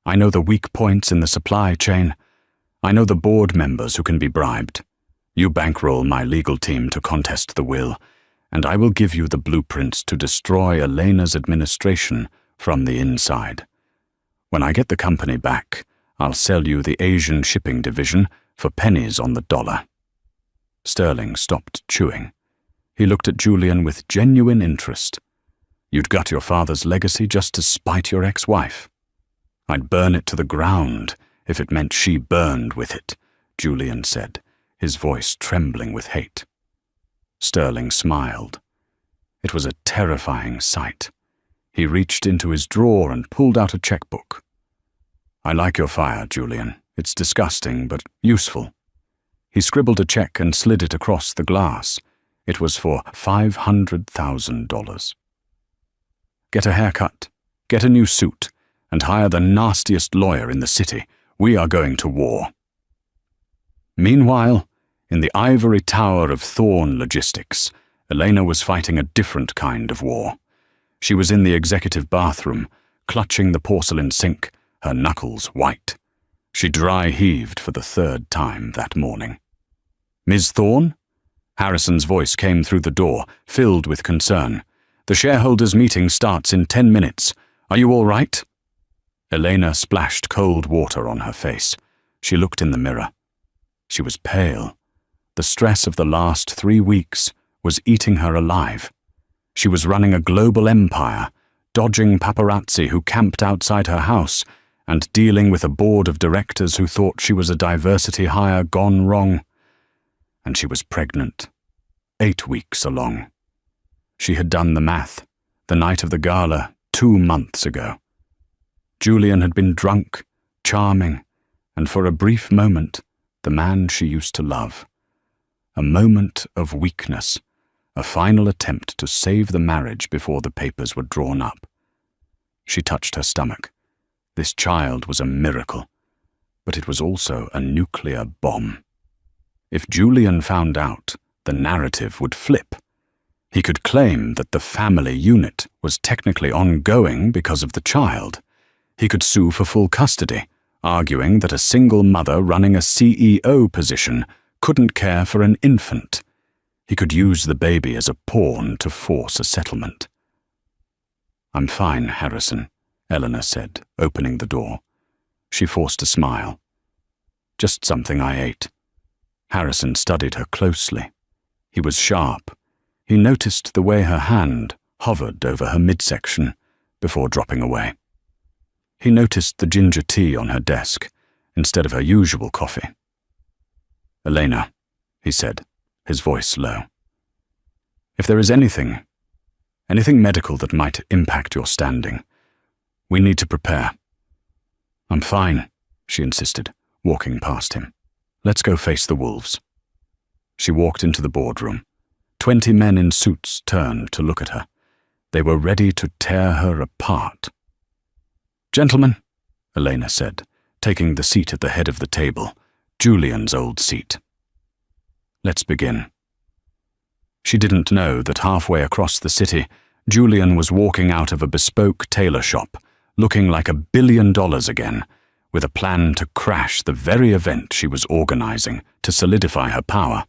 I know the weak points in the supply chain. I know the board members who can be bribed. You bankroll my legal team to contest the will, and I will give you the blueprints to destroy Elena's administration from the inside. When I get the company back, I'll sell you the Asian shipping division for pennies on the dollar. Sterling stopped chewing. He looked at Julian with genuine interest. You'd gut your father's legacy just to spite your ex-wife. I'd burn it to the ground if it meant she burned with it, Julian said, his voice trembling with hate. Sterling smiled. It was a terrifying sight. He reached into his drawer and pulled out a checkbook. "I like your fire, Julian. It's disgusting, but useful." He scribbled a check and slid it across the glass. It was for $500,000. "Get a haircut, get a new suit, and hire the nastiest lawyer in the city. We are going to war." Meanwhile, in the ivory tower of Thorn Logistics, Elena was fighting a different kind of war. She was in the executive bathroom, clutching the porcelain sink, her knuckles white. She dry heaved for the third time that morning. "Ms. Thorne?" Harrison's voice came through the door, filled with concern. "The shareholders' meeting starts in 10 minutes. Are you all right?" Elena splashed cold water on her face. She looked in the mirror. She was pale. The stress of the last 3 weeks was eating her alive. She was running a global empire, dodging paparazzi who camped outside her house, and dealing with a board of directors who thought she was a diversity hire gone wrong. And she was pregnant, 8 weeks along. She had done the math, the night of the gala 2 months ago. Julian had been drunk, charming, and for a brief moment, the man she used to love. A moment of weakness, a final attempt to save the marriage before the papers were drawn up. She touched her stomach. This child was a miracle, but it was also a nuclear bomb. If Julian found out, the narrative would flip. He could claim that the family unit was technically ongoing because of the child. He could sue for full custody, arguing that a single mother running a CEO position couldn't care for an infant. He could use the baby as a pawn to force a settlement. "I'm fine, Harrison," Eleanor said, opening the door. She forced a smile. "Just something I ate." Harrison studied her closely. He was sharp. He noticed the way her hand hovered over her midsection before dropping away. He noticed the ginger tea on her desk instead of her usual coffee. "Elena," he said, his voice low. "If there is anything medical that might impact your standing, we need to prepare." "I'm fine," she insisted, walking past him. "Let's go face the wolves." She walked into the boardroom. 20 men in suits turned to look at her. They were ready to tear her apart. "Gentlemen," Elena said, taking the seat at the head of the table, Julian's old seat. "Let's begin." She didn't know that halfway across the city, Julian was walking out of a bespoke tailor shop, looking like $1 billion again, with a plan to crash the very event she was organizing to solidify her power.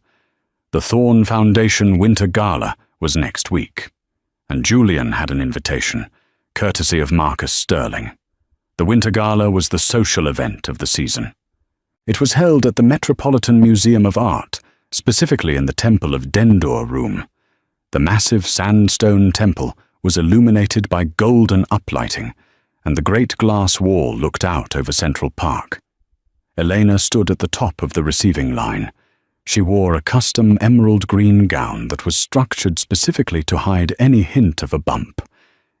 The Thorn Foundation Winter Gala was next week, and Julian had an invitation, courtesy of Marcus Sterling. The Winter Gala was the social event of the season. It was held at the Metropolitan Museum of Art, specifically in the Temple of Dendor room. The massive sandstone temple was illuminated by golden uplighting, and the great glass wall looked out over Central Park. Elena stood at the top of the receiving line. She wore a custom emerald green gown that was structured specifically to hide any hint of a bump.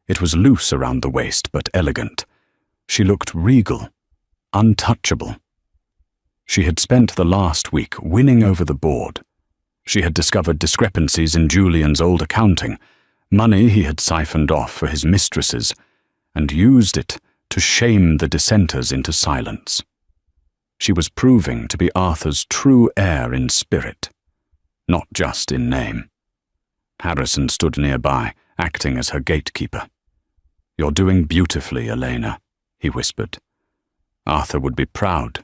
It was loose around the waist but elegant. She looked regal, untouchable. She had spent the last week winning over the board. She had discovered discrepancies in Julian's old accounting, money he had siphoned off for his mistresses, and used it to shame the dissenters into silence. She was proving to be Arthur's true heir in spirit, not just in name. Harrison stood nearby, acting as her gatekeeper. "You're doing beautifully, Elena," he whispered. "Arthur would be proud."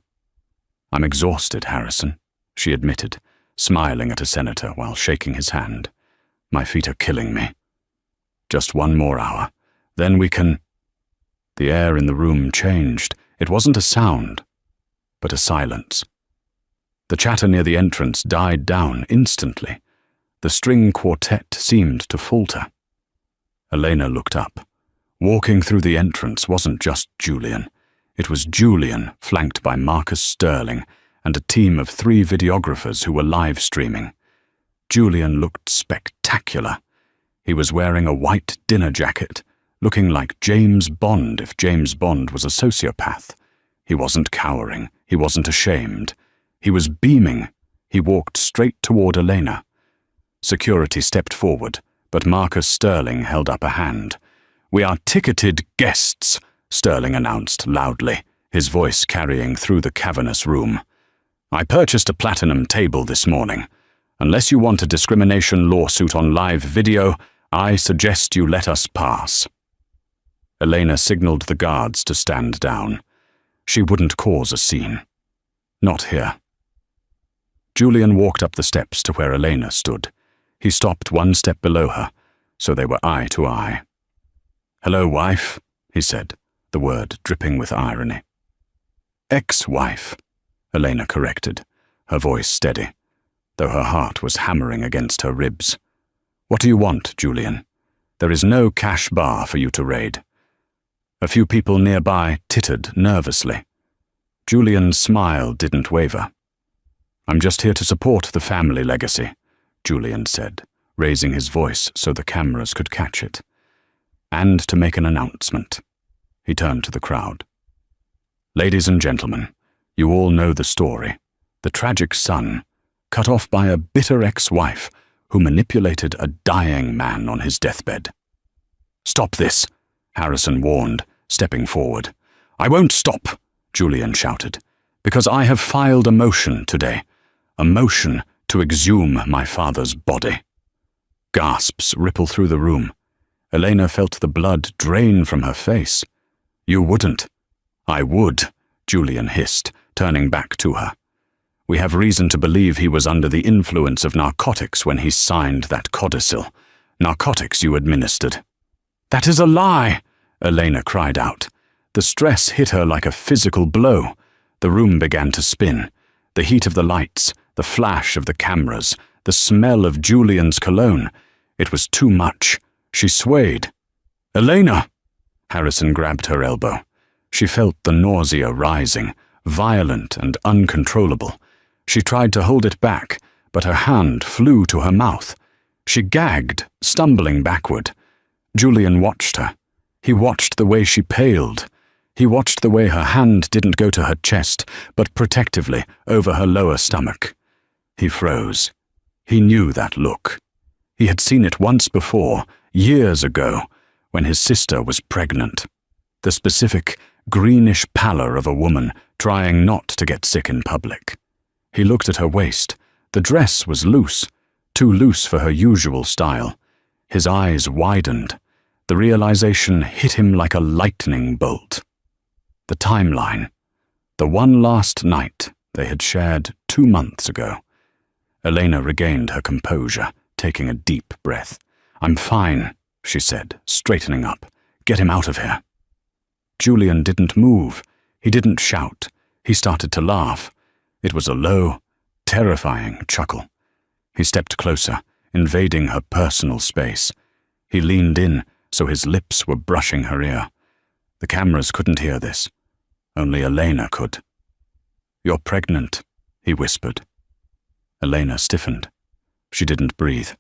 "I'm exhausted, Harrison," she admitted, smiling at a senator while shaking his hand. "My feet are killing me. Just 1 more hour, then we can—" The air in the room changed. It wasn't a sound, but a silence. The chatter near the entrance died down instantly. The string quartet seemed to falter. Elena looked up. Walking through the entrance wasn't just Julian. It was Julian, flanked by Marcus Sterling, and a team of 3 videographers who were live streaming. Julian looked spectacular. He was wearing a white dinner jacket, looking like James Bond if James Bond was a sociopath. He wasn't cowering. He wasn't ashamed. He was beaming. He walked straight toward Elena. Security stepped forward, but Marcus Sterling held up a hand. "We are ticketed guests," Sterling announced loudly, his voice carrying through the cavernous room. "I purchased a platinum table this morning. Unless you want a discrimination lawsuit on live video, I suggest you let us pass." Elena signaled the guards to stand down. She wouldn't cause a scene. Not here. Julian walked up the steps to where Elena stood. He stopped 1 step below her, so they were eye to eye. "Hello, wife," he said, the word dripping with irony. "Ex-wife," Elena corrected, her voice steady, though her heart was hammering against her ribs. "What do you want, Julian? There is no cash bar for you to raid." A few people nearby tittered nervously. Julian's smile didn't waver. "I'm just here to support the family legacy," Julian said, raising his voice so the cameras could catch it. "And to make an announcement." He turned to the crowd. "Ladies and gentlemen, you all know the story. The tragic son, cut off by a bitter ex-wife who manipulated a dying man on his deathbed." "Stop this," Harrison warned, stepping forward. "I won't stop," Julian shouted, "because I have filed a motion today. A motion to exhume my father's body." Gasps ripple through the room. Elena felt the blood drain from her face. "You wouldn't." "I would," Julian hissed, turning back to her. "We have reason to believe he was under the influence of narcotics when he signed that codicil. Narcotics you administered." "That is a lie!" Elena cried out. The stress hit her like a physical blow. The room began to spin. The heat of the lights, the flash of the cameras, the smell of Julian's cologne. It was too much. She swayed. "Elena!" Harrison grabbed her elbow. She felt the nausea rising, violent and uncontrollable. She tried to hold it back, but her hand flew to her mouth. She gagged, stumbling backward. Julian watched her. He watched the way she paled. He watched the way her hand didn't go to her chest, but protectively over her lower stomach. He froze. He knew that look. He had seen it once before, years ago, when his sister was pregnant. The specific, greenish pallor of a woman trying not to get sick in public. He looked at her waist. The dress was loose, too loose for her usual style. His eyes widened. The realization hit him like a lightning bolt. The timeline. The one last night they had shared 2 months ago. Elena regained her composure, taking a deep breath. "I'm fine," she said, straightening up. "Get him out of here." Julian didn't move. He didn't shout. He started to laugh. It was a low, terrifying chuckle. He stepped closer, invading her personal space. He leaned in, so his lips were brushing her ear. The cameras couldn't hear this. Only Elena could. "You're pregnant," he whispered. Elena stiffened. She didn't breathe.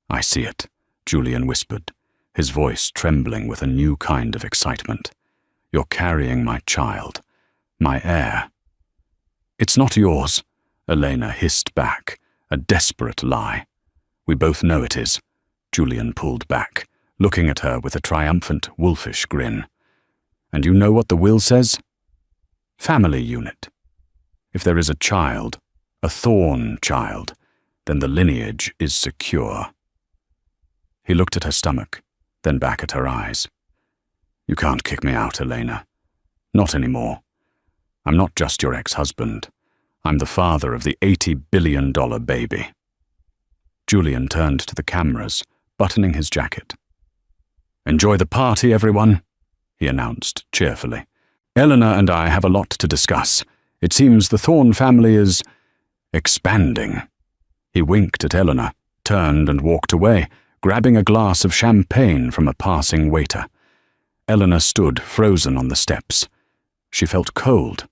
"I see it," Julian whispered, his voice trembling with a new kind of excitement. "You're carrying my child, my heir." "It's not yours," Elena hissed back, a desperate lie. "We both know it is." Julian pulled back, looking at her with a triumphant, wolfish grin. "And you know what the will says? Family unit. If there is a child, a Thorn child, then the lineage is secure." He looked at her stomach, then back at her eyes. "You can't kick me out, Elena. Not anymore. I'm not just your ex-husband. I'm the father of the $80 billion baby." Julian turned to the cameras, buttoning his jacket. "Enjoy the party, everyone," he announced cheerfully. "Eleanor and I have a lot to discuss. It seems the Thorn family is expanding." He winked at Eleanor, turned and walked away, grabbing a glass of champagne from a passing waiter. Eleanor stood frozen on the steps. She felt cold.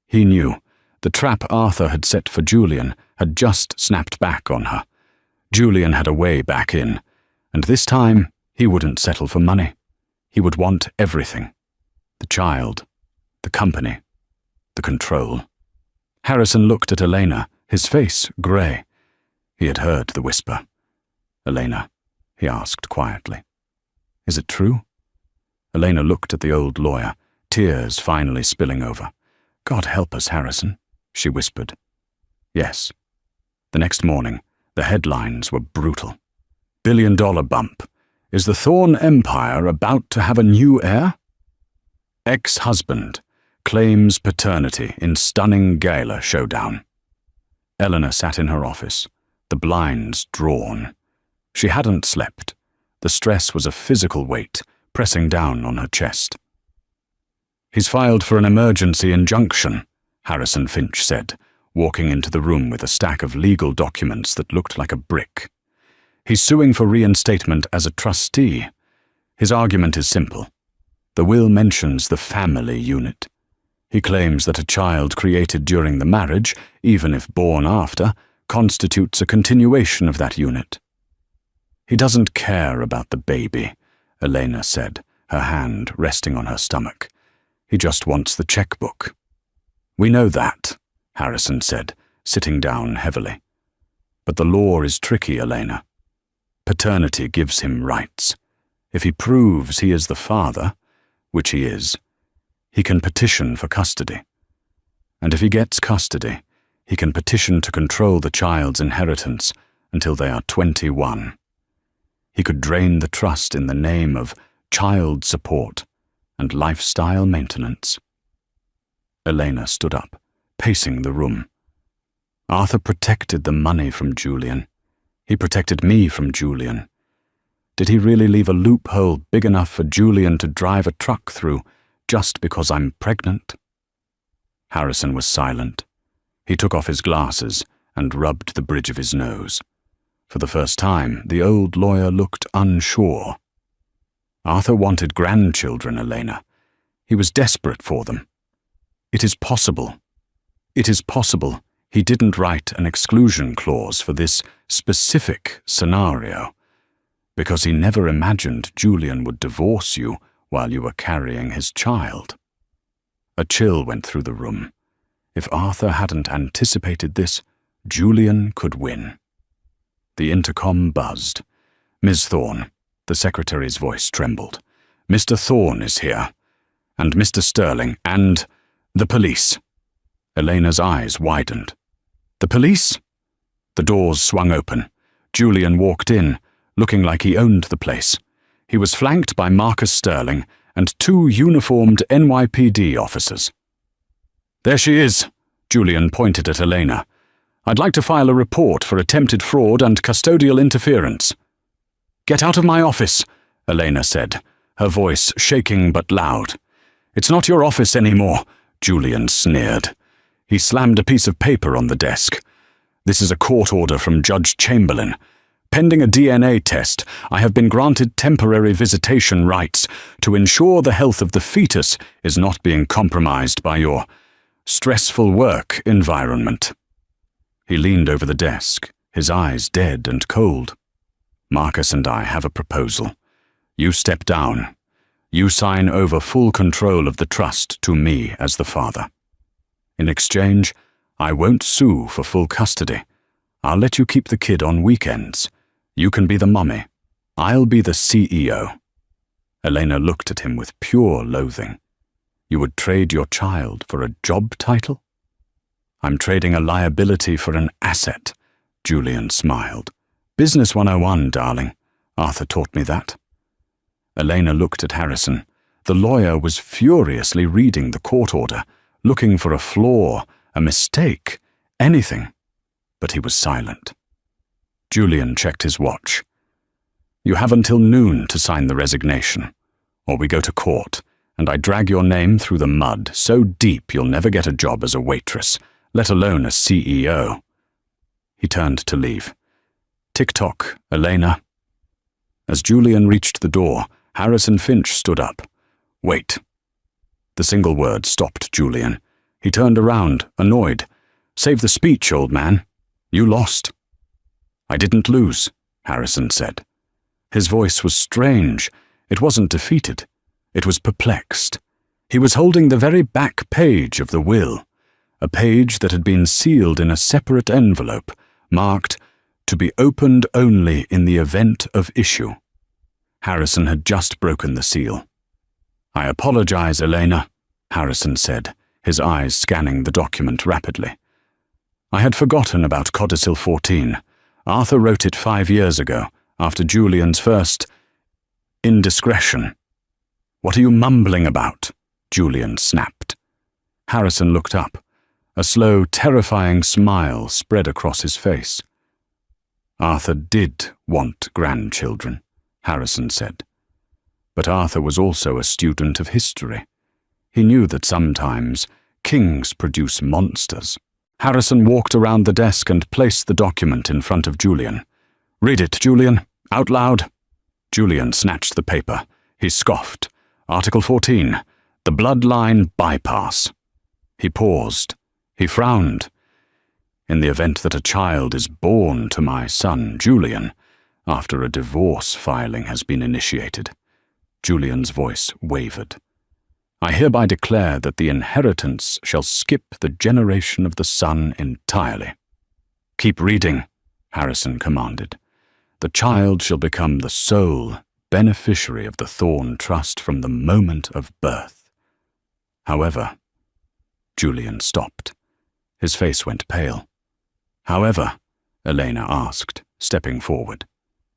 He knew. The trap Arthur had set for Julian had just snapped back on her. Julian had a way back in, and this time he wouldn't settle for money. He would want everything. The child, the company, the control. Harrison looked at Elena, his face grey. He had heard the whisper. "Elena," he asked quietly, "is it true?" Elena looked at the old lawyer, tears finally spilling over. "God help us, Harrison," she whispered. Yes. The next morning, the headlines were brutal. "Billion-dollar bump. Is the Thorne Empire about to have a new heir?" "Ex-husband claims paternity in stunning gala showdown." Eleanor sat in her office, the blinds drawn. She hadn't slept. The stress was a physical weight pressing down on her chest. "He's filed for an emergency injunction," Harrison Finch said, walking into the room with a stack of legal documents that looked like a brick. "He's suing for reinstatement as a trustee. His argument is simple. The will mentions the family unit. He claims that a child created during the marriage, even if born after, constitutes a continuation of that unit." "He doesn't care about the baby," Elena said, her hand resting on her stomach. "He just wants the checkbook." "We know that," Harrison said, sitting down heavily. "But the law is tricky, Elena. Paternity gives him rights. If he proves he is the father, which he is, he can petition for custody. And if he gets custody, he can petition to control the child's inheritance until they are 21. He could drain the trust in the name of child support and lifestyle maintenance." Elena stood up, pacing the room. "Arthur protected the money from Julian. He protected me from Julian. Did he really leave a loophole big enough for Julian to drive a truck through just because I'm pregnant?" Harrison was silent. He took off his glasses and rubbed the bridge of his nose. For the first time, the old lawyer looked unsure. "Arthur wanted grandchildren, Elena. He was desperate for them. It is possible he didn't write an exclusion clause for this specific scenario, because he never imagined Julian would divorce you while you were carrying his child." A chill went through the room. If Arthur hadn't anticipated this, Julian could win. The intercom buzzed. "Ms. Thorne," the secretary's voice trembled. "Mr. Thorne is here, and Mr. Sterling, and the police." Elena's eyes widened. "The police?" The doors swung open. Julian walked in, looking like he owned the place. He was flanked by Marcus Sterling and 2 uniformed NYPD officers. "There she is," Julian pointed at Elena. "I'd like to file a report for attempted fraud and custodial interference." "Get out of my office," Elena said, her voice shaking but loud. "It's not your office anymore," Julian sneered. He slammed a piece of paper on the desk. "This is a court order from Judge Chamberlain. Pending a DNA test, I have been granted temporary visitation rights to ensure the health of the fetus is not being compromised by your stressful work environment." He leaned over the desk, his eyes dead and cold. "Marcus and I have a proposal. You step down. You sign over full control of the trust to me as the father. In exchange, I won't sue for full custody. I'll let you keep the kid on weekends. You can be the mummy. I'll be the CEO." Elena looked at him with pure loathing. "You would trade your child for a job title?" "I'm trading a liability for an asset," Julian smiled. "Business 101, darling. Arthur taught me that." Elena looked at Harrison. The lawyer was furiously reading the court order, looking for a flaw, a mistake, anything. But he was silent. Julian checked his watch. "You have until noon to sign the resignation, or we go to court, and I drag your name through the mud so deep you'll never get a job as a waitress, let alone a CEO." He turned to leave. "Tick-tock, Elena." As Julian reached the door, Harrison Finch stood up. "Wait." The single word stopped Julian. He turned around, annoyed. Save the speech, old man. You lost." "I didn't lose," Harrison said. His voice was strange. It wasn't defeated. It was perplexed. He was holding the very back page of the will, a page that had been sealed in a separate envelope, marked, "To be opened only in the event of issue." Harrison had just broken the seal. "I apologize, Elena," Harrison said, his eyes scanning the document rapidly. "I had forgotten about Codicil 14. Arthur wrote it 5 years ago, after Julian's first indiscretion." "What are you mumbling about?" Julian snapped. Harrison looked up. A slow, terrifying smile spread across his face. "Arthur did want grandchildren," Harrison said. But Arthur was also a student of history. He knew that sometimes kings produce monsters. Harrison walked around the desk and placed the document in front of Julian. "Read it, Julian, out loud." Julian snatched the paper. He scoffed. "Article 14, the bloodline bypass." He paused. He frowned. "In the event that a child is born to my son, Julian, after a divorce filing has been initiated." Julian's voice wavered. "I hereby declare that the inheritance shall skip the generation of the son entirely." "Keep reading," Harrison commanded. "The child shall become the sole beneficiary of the Thorn Trust from the moment of birth. However," Julian stopped. His face went pale. "However?" Elena asked, stepping forward.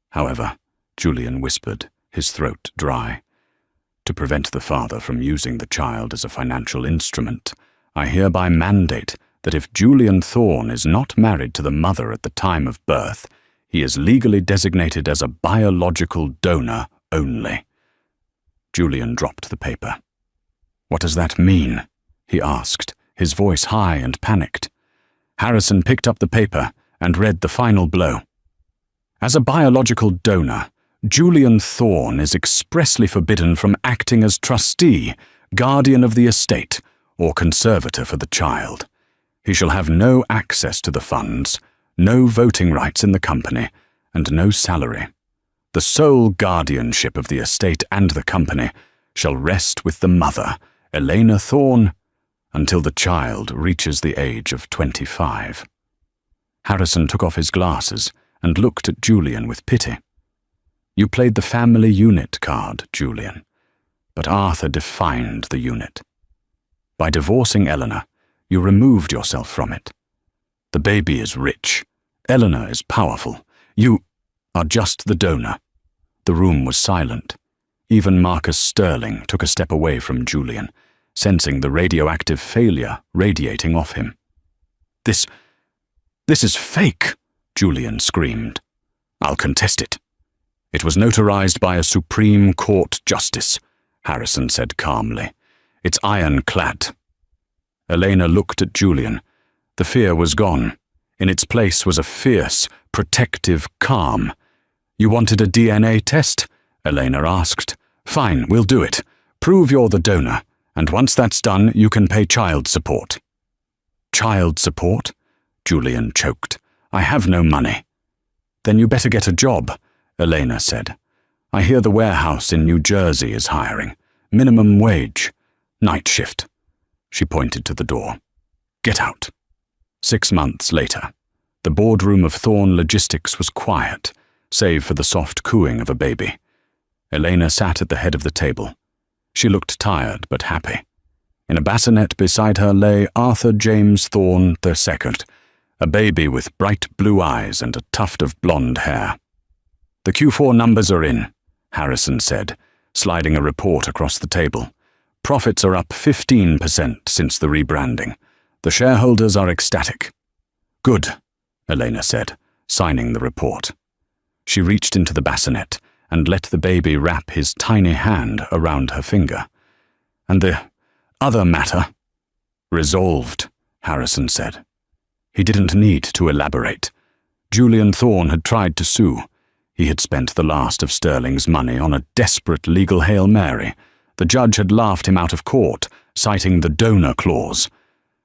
"However," Julian whispered, his throat dry. "To prevent the father from using the child as a financial instrument, I hereby mandate that if Julian Thorn is not married to the mother at the time of birth, he is legally designated as a biological donor only." Julian dropped the paper. "What does that mean?" he asked, his voice high and panicked. Harrison picked up the paper and read the final blow. "As a biological donor, Julian Thorn is expressly forbidden from acting as trustee, guardian of the estate, or conservator for the child. He shall have no access to the funds, no voting rights in the company, and no salary. The sole guardianship of the estate and the company shall rest with the mother, Elena Thorn, until the child reaches the age of 25. Harrison took off his glasses and looked at Julian with pity. "You played the family unit card, Julian, but Arthur defined the unit. By divorcing Eleanor, you removed yourself from it. The baby is rich. Eleanor is powerful. You are just the donor." The room was silent. Even Marcus Sterling took a step away from Julian, sensing the radioactive failure radiating off him. This is fake," Julian screamed. "I'll contest it." "It was notarized by a Supreme Court justice," Harrison said calmly. "It's ironclad." Elena looked at Julian. The fear was gone. In its place was a fierce, protective calm. "You wanted a DNA test?" Elena asked. "Fine, we'll do it. Prove you're the donor, and once that's done, you can pay child support." "Child support?" Julian choked. "I have no money." "Then you better get a job," Elena said. "I hear the warehouse in New Jersey is hiring. Minimum wage. Night shift." She pointed to the door. "Get out." 6 months later, the boardroom of Thorn Logistics was quiet, save for the soft cooing of a baby. Elena sat at the head of the table. She looked tired but happy. In a bassinet beside her lay Arthur James Thorn II, a baby with bright blue eyes and a tuft of blonde hair. "The Q4 numbers are in," Harrison said, sliding a report across the table. "Profits are up 15% since the rebranding. The shareholders are ecstatic." "Good," Elena said, signing the report. She reached into the bassinet and let the baby wrap his tiny hand around her finger. "And the other matter?" "Resolved," Harrison said. He didn't need to elaborate. Julian Thorn had tried to sue. He had spent the last of Sterling's money on a desperate legal Hail Mary. The judge had laughed him out of court, citing the donor clause.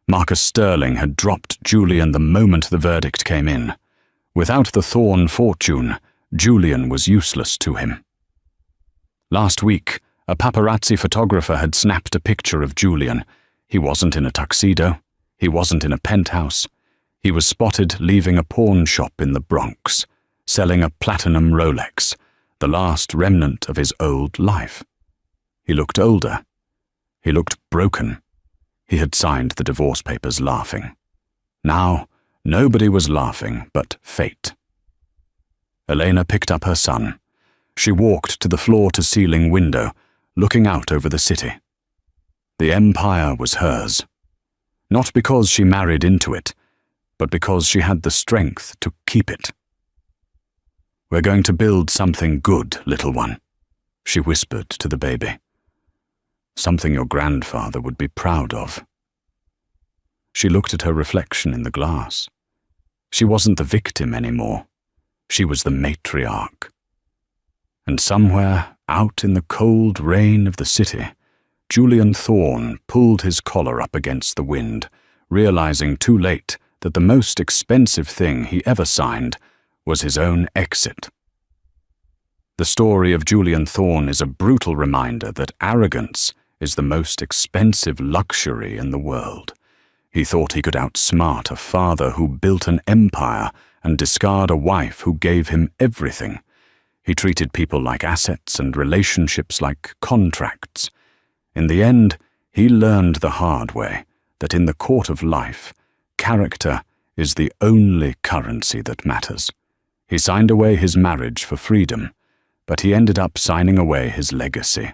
Marcus Sterling had dropped Julian the moment the verdict came in. Without the Thorne fortune, Julian was useless to him. Last week, a paparazzi photographer had snapped a picture of Julian. He wasn't in a tuxedo. He wasn't in a penthouse. He was spotted leaving a pawn shop in the Bronx, selling a platinum Rolex, the last remnant of his old life. He looked older. He looked broken. He had signed the divorce papers laughing. Now, nobody was laughing but fate. Elena picked up her son. She walked to the floor-to-ceiling window, looking out over the city. The empire was hers. Not because she married into it, but because she had the strength to keep it. "We're going to build something good, little one," she whispered to the baby. "Something your grandfather would be proud of." She looked at her reflection in the glass. She wasn't the victim anymore. She was the matriarch. And somewhere, out in the cold rain of the city, Julian Thorne pulled his collar up against the wind, realizing too late that the most expensive thing he ever signed was his own exit. The story of Julian Thorne is a brutal reminder that arrogance is the most expensive luxury in the world. He thought he could outsmart a father who built an empire and discard a wife who gave him everything. He treated people like assets and relationships like contracts. In the end, he learned the hard way that in the court of life, character is the only currency that matters. He signed away his marriage for freedom, but he ended up signing away his legacy.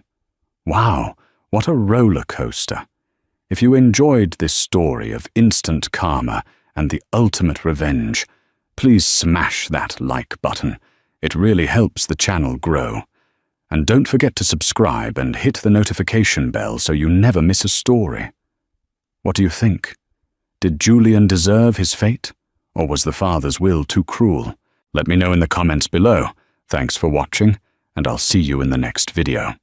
Wow, what a roller coaster. If you enjoyed this story of instant karma and the ultimate revenge, please smash that like button. It really helps the channel grow. And don't forget to subscribe and hit the notification bell so you never miss a story. What do you think? Did Julian deserve his fate? Or was the father's will too cruel? Let me know in the comments below. Thanks for watching, and I'll see you in the next video.